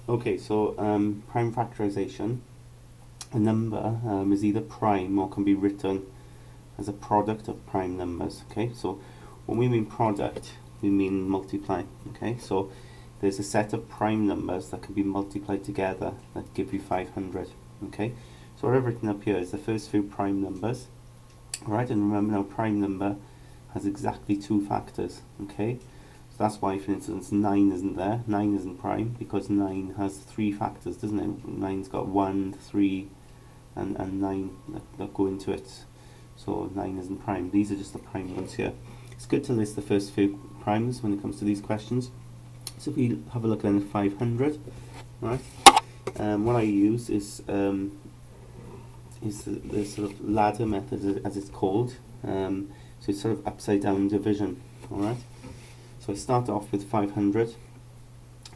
Okay, so prime factorization. A number is either prime or can be written as a product of prime numbers. Okay, so when we mean product, we mean multiply. Okay, so there's a set of prime numbers that can be multiplied together that give you 500. Okay, so what I've written up here is the first few prime numbers. Alright, and remember now, prime number has exactly two factors. Okay, so that's why, for instance, 9 isn't there. 9 isn't prime because 9 has three factors, doesn't it? 9's got 1, 3, and 9 that go into it. So 9 isn't prime. These are just the prime ones here. It's good to list the first few primes when it comes to these questions. So if we have a look then at 500, right? What I use is the sort of ladder method, as it's called. So it's sort of upside down division. All right. So I start off with 500,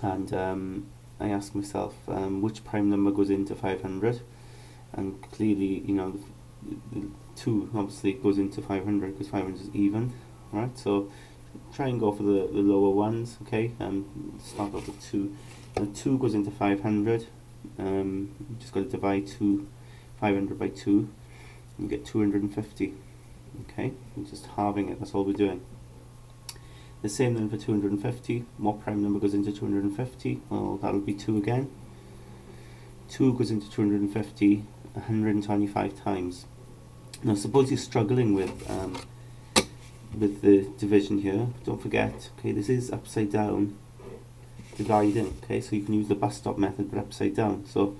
and I ask myself which prime number goes into 500, and clearly, you know, the 2 obviously goes into 500 because 500 is even. Right. So try and go for the lower ones. Okay. Start off with 2. And 2 goes into 500. Just got to divide 500 by 2, and you get 250. Okay, we're just halving it, that's all we're doing. The same then for 250. What prime number goes into 250? Well, that'll be 2 again. 2 goes into 250 125 times. Now suppose you're struggling with the division here. Don't forget, okay, this is upside down dividing. Okay, so you can use the bus stop method but upside down. So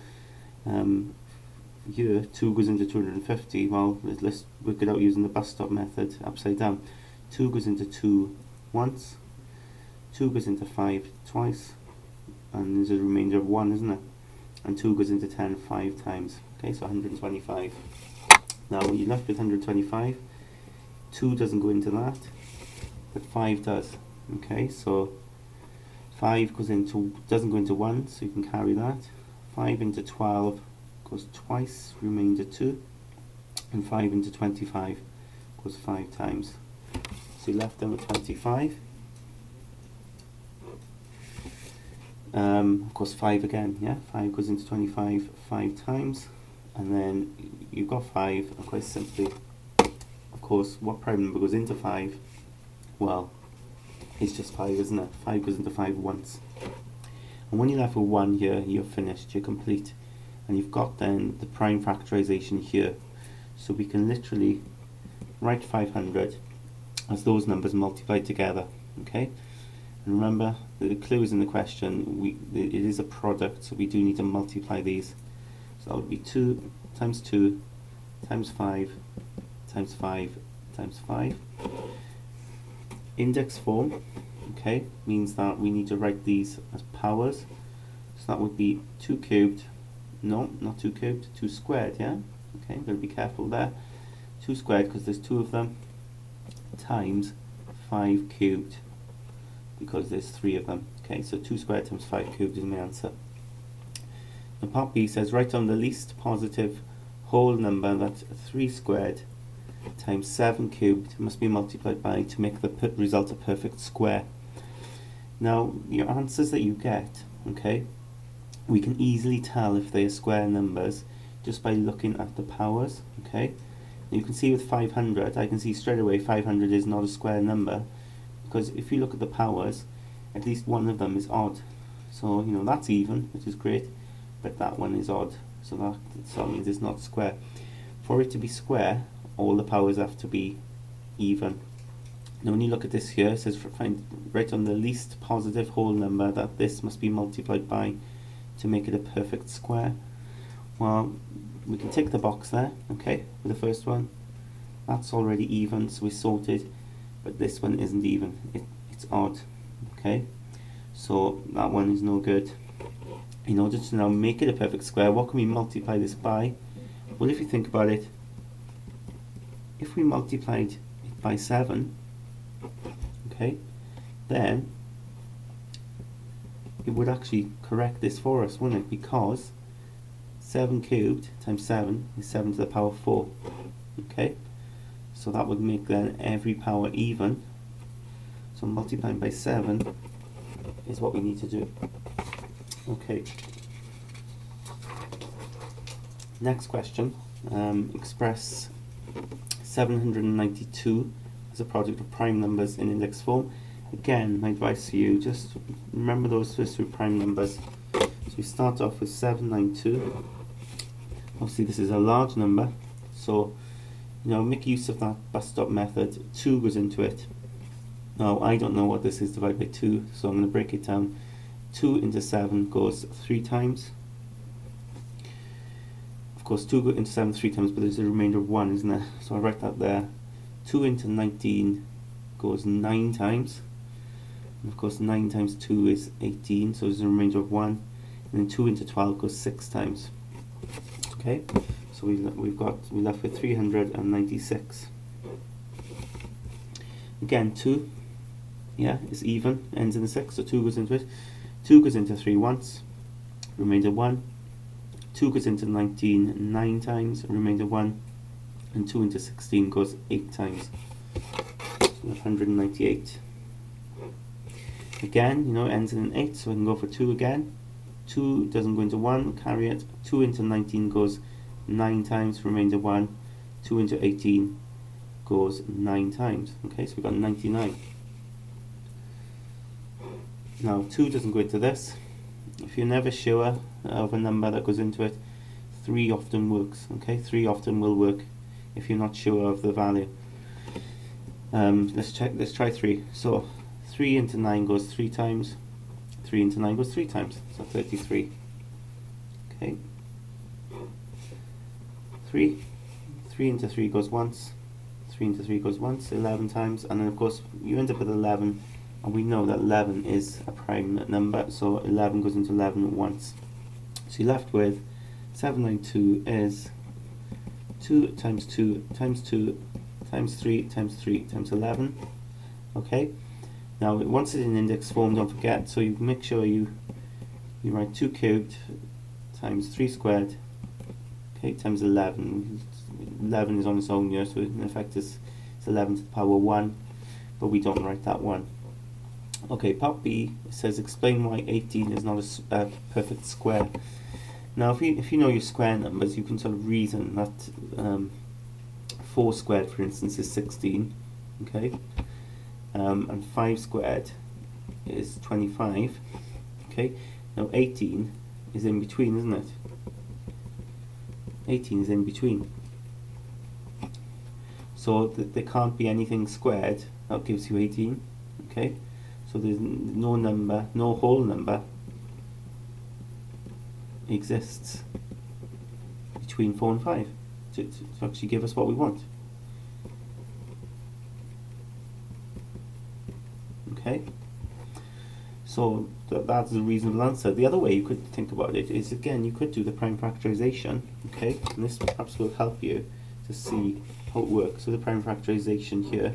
here 2 goes into 250. Well, let's work it out using the bus stop method upside down. 2 goes into 2 once, 2 goes into 5 twice, and there's a remainder of 1, isn't it? And 2 goes into 10 5 times. Okay, so 125. Now you're left with 125. 2 doesn't go into that, but 5 does. Okay, so 5 doesn't go into 1, so you can carry that. 5 into 12 goes twice, remainder 2, and 5 into 25 goes 5 times. So you're left then with 25. Of course 5 again, yeah? 5 goes into 25 5 times, and then you've got 5, and quite simply, of course, what prime number goes into 5? Well, it's just 5, isn't it? 5 goes into 5 once. And when you're left with 1 here, you're finished, you're complete. And you've got then the prime factorization here. So we can literally write 500 as those numbers multiplied together. Okay? And remember, the clue is in the question. It is a product, so we do need to multiply these. So that would be 2 times 2 times 5 times 5 times 5. Index form, okay, means that we need to write these as powers. So that would be 2 cubed, no, not 2 cubed, 2 squared, yeah? Okay, got to be careful there. 2 squared, because there's 2 of them, times 5 cubed, because there's 3 of them. Okay, so 2 squared times 5 cubed is my answer. The part B says, write down the least positive whole number that 3 squared times 7 cubed must be multiplied by to make the result a perfect square. Now, your answers that you get, okay, we can easily tell if they are square numbers just by looking at the powers, okay. You can see with 500, I can see straight away 500 is not a square number, because if you look at the powers, at least one of them is odd. So, you know, that's even, which is great, but that one is odd, so that means it's not square. For it to be square, all the powers have to be even. Now when you look at this here, it says write on the least positive whole number that this must be multiplied by to make it a perfect square. Well, we can tick the box there, okay, with the first one. That's already even, so we're sorted, but this one isn't even, it's odd, okay, so that one is no good. In order to now make it a perfect square, what can we multiply this by? Well, if you think about it, if we multiplied it by 7, okay, then it would actually correct this for us, wouldn't it? Because 7 cubed times 7 is 7 to the power 4. Okay, so that would make then every power even. So multiplying by 7 is what we need to do. Okay. Next question. Express 792 as a product of prime numbers in index form. Again, my advice to you, just remember those first three prime numbers. So we start off with 792. Obviously this is a large number, so make use of that bus stop method. 2 goes into it. Now I don't know what this is divided by 2, so I'm going to break it down. 2 into 7 goes 3 times. Of course 2 goes into 7 3 times, but there's a remainder of 1, isn't there? So I write that there. 2 into 19 goes 9 times. And of course 9 times 2 is 18, so there's a remainder of 1. And then 2 into 12 goes 6 times. Okay, so we're left with 396. Again, 2, is even, ends in a 6, so 2 goes into it. 2 goes into 3 once, remainder 1. 2 goes into 19 9 times, remainder 1. And 2 into 16 goes 8 times, so 198. Again, it ends in an 8, so I can go for 2 again. 2 doesn't go into 1, carry it. 2 into 19 goes 9 times, remainder 1. 2 into 18 goes 9 times. Okay, so we've got 99. Now 2 doesn't go into this. If you're never sure of a number that goes into it, 3 often works. Okay, 3 often will work if you're not sure of the value. Let's try 3. So 3 into 9 goes 3 times. 3 into 9 goes 3 times, so 33. Okay. 3 into 3 goes once. 3 into 3 goes once, 11 times, and then of course you end up with 11, and we know that 11 is a prime number, so 11 goes into 11 once. So you're left with 792 is 2 times 2 times 2 times 3 times 3 times 11. Okay. Now once it's in index form, don't forget, so you make sure you write 2 cubed times 3 squared, okay, times 11. 11 is on its own here, so in effect it's 11 to the power 1, but we don't write that one. Okay, part B says explain why 18 is not a perfect square. Now if you know your square numbers, you can sort of reason that 4 squared, for instance, is 16, okay, and 5 squared is 25. Okay, now 18 is in between, isn't it? 18 is in between. So there can't be anything squared that gives you 18. Okay, so there's no number, no whole number exists between 4 and 5 to actually give us what we want. Okay, so that's the reasonable answer. The other way you could think about it is, again, you could do the prime factorization. Okay, and this perhaps will help you to see how it works. So the prime factorization here,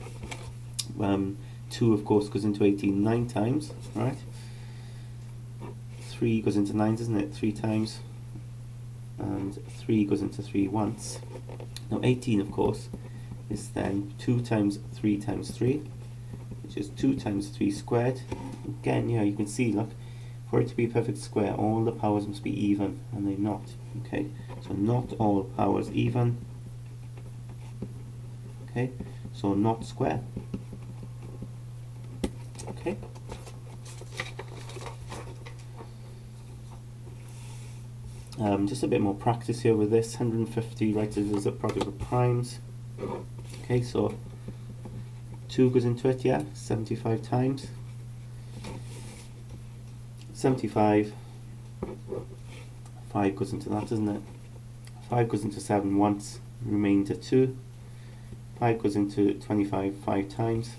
2 of course goes into 18 9 times, right? 3 goes into 9, doesn't it? 3 times, and 3 goes into 3 once. Now 18 of course is then 2 times 3 times 3, which is 2 times 3 squared. Again, you can see, look, for it to be a perfect square, all the powers must be even, and they're not. Okay, so not all powers even. Okay, so not square. Okay. Just a bit more practice here with this. 150, write it as a product of primes. Okay, so 2 goes into it, 75 times. 75, 5 goes into that, doesn't it? 5 goes into 7 once, remainder 2. 5 goes into 25 5 times.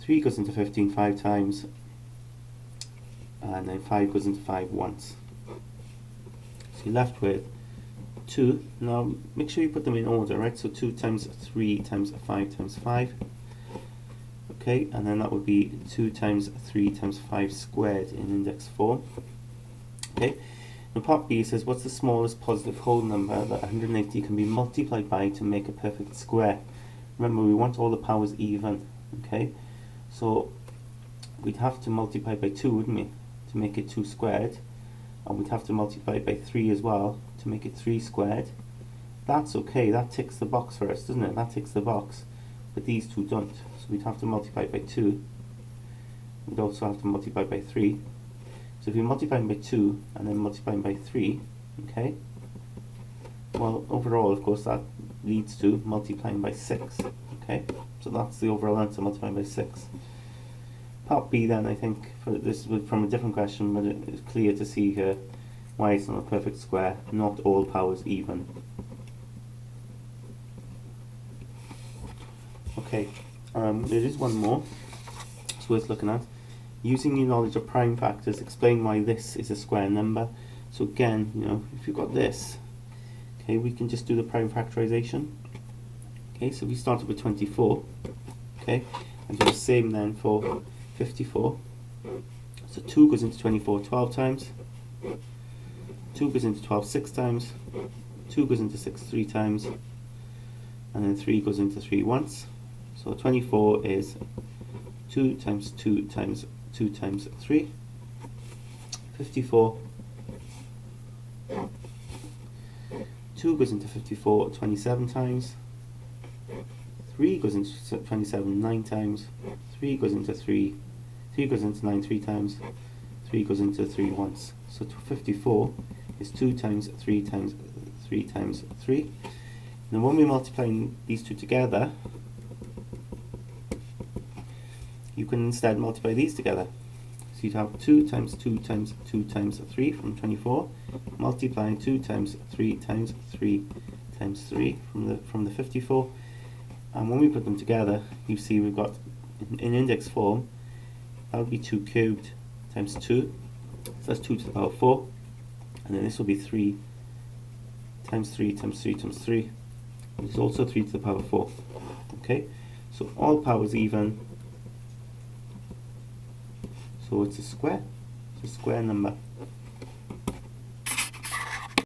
3 goes into 15 5 times. And then 5 goes into 5 once. So you're left with 2. Now make sure you put them in order, right? So 2 times 3 times 5 times 5. Okay, and then that would be 2 times 3 times 5 squared in index form. Okay, now part B says, what's the smallest positive whole number that 180 can be multiplied by to make a perfect square? Remember, we want all the powers even. Okay, so we'd have to multiply by 2, wouldn't we? to make it 2 squared, and we'd have to multiply it by 3 as well to make it 3 squared. That's okay, that ticks the box for us, doesn't it? That ticks the box, but these two don't. So we'd have to multiply it by 2. We'd also have to multiply by 3. So if you're multiplying by 2 and then multiplying by 3, okay, well, overall, of course, that leads to multiplying by 6, okay? So that's the overall answer, multiplying by 6. Part B then, I think, for this was from a different question, but it's clear to see here why it's not a perfect square, not all powers even. Okay, there is one more it's worth looking at. Using your knowledge of prime factors, explain why this is a square number. So again, you know, if you've got this, okay, we can just do the prime factorization. Okay, so we started with 24, okay, and do the same then for 54. So 2 goes into 24 12 times, 2 goes into 12 6 times, 2 goes into 6 3 times, and then 3 goes into 3 once. So 24 is 2 times 2 times 2 times 3. 54. 2 goes into 54 27 times. 3 goes into 27 9 times. 3 goes into 3. 3 goes into 9 3 times. 3 goes into 3 once. So 54 is 2 times 3 times 3 times 3. Now when we're multiplying these two together, you can instead multiply these together. So you'd have 2 times 2 times 2 times 3 from 24, multiplying 2 times 3 times 3 times 3 from the 54. And when we put them together, you see we've got in index form, that would be 2 cubed times 2, so that's 2 to the power 4, and then this will be 3 times 3 times 3 times 3, which is also 3 to the power 4. Okay, so all powers even, so it's a square number.